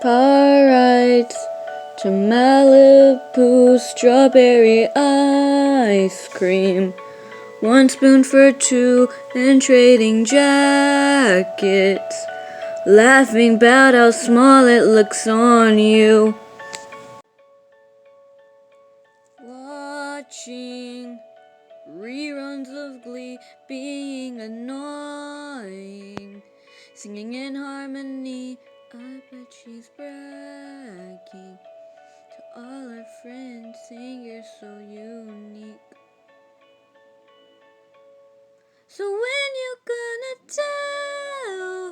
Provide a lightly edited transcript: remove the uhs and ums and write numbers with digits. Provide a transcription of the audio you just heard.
Car rides to Malibu, strawberry ice cream. 1 spoon for 2 and trading jackets. Laughing about how small it looks on you. Watching reruns of Glee, being annoying. Singing in harmony, I bet she's bragging to all her friends, saying you're so unique. So when you gonna tell